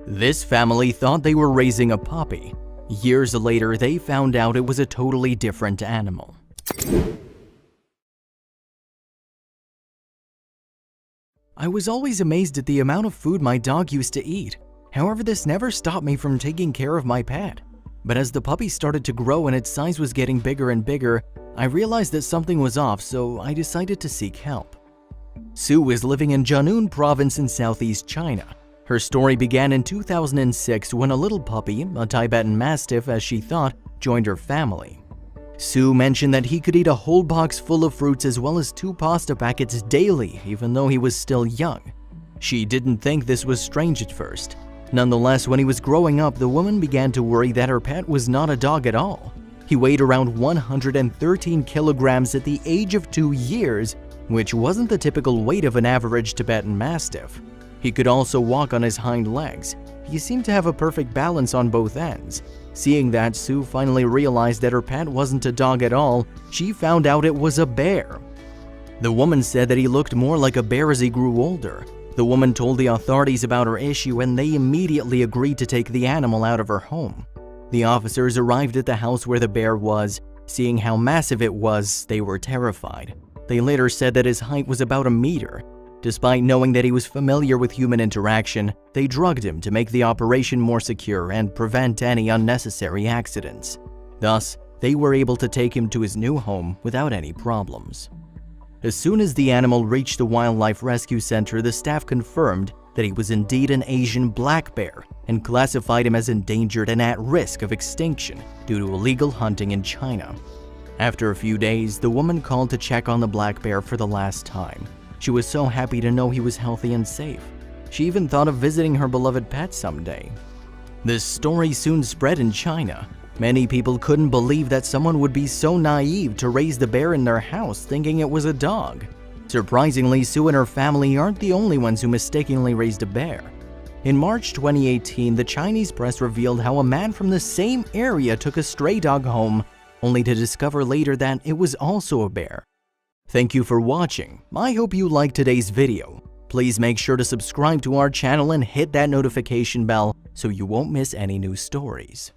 This family thought they were raising a puppy. Years later, they found out it was a totally different animal. I was always amazed at the amount of food my dog used to eat. However, this never stopped me from taking care of my pet. But as the puppy started to grow and its size was getting bigger and bigger, I realized that something was off, so I decided to seek help. Sue is living in Jiangnan province in southeast China. Her story began in 2006 when a little puppy, a Tibetan Mastiff as she thought, joined her family. Sue mentioned that he could eat a whole box full of fruits as well as 2 pasta packets daily, even though he was still young. She didn't think this was strange at first. Nonetheless, when he was growing up, the woman began to worry that her pet was not a dog at all. He weighed around 113 kilograms at the age of 2 years, which wasn't the typical weight of an average Tibetan Mastiff. He could also walk on his hind legs. He seemed to have a perfect balance on both ends. Seeing that, Sue finally realized that her pet wasn't a dog at all. She found out it was a bear. The woman said that he looked more like a bear as he grew older. The woman told the authorities about her issue and they immediately agreed to take the animal out of her home. The officers arrived at the house where the bear was. Seeing how massive it was, they were terrified. They later said that his height was about 1 meter. Despite knowing that he was familiar with human interaction, they drugged him to make the operation more secure and prevent any unnecessary accidents. Thus, they were able to take him to his new home without any problems. As soon as the animal reached the Wildlife Rescue Center, the staff confirmed that he was indeed an Asian black bear and classified him as endangered and at risk of extinction due to illegal hunting in China. After a few days, the woman called to check on the black bear for the last time. She was so happy to know he was healthy and safe. She even thought of visiting her beloved pet someday. This story soon spread in China. Many people couldn't believe that someone would be so naive to raise the bear in their house thinking it was a dog. Surprisingly, Sue and her family aren't the only ones who mistakenly raised a bear. In March 2018, the Chinese press revealed how a man from the same area took a stray dog home, only to discover later that it was also a bear. Thank you for watching. I hope you liked today's video. Please make sure to subscribe to our channel and hit that notification bell so you won't miss any new stories.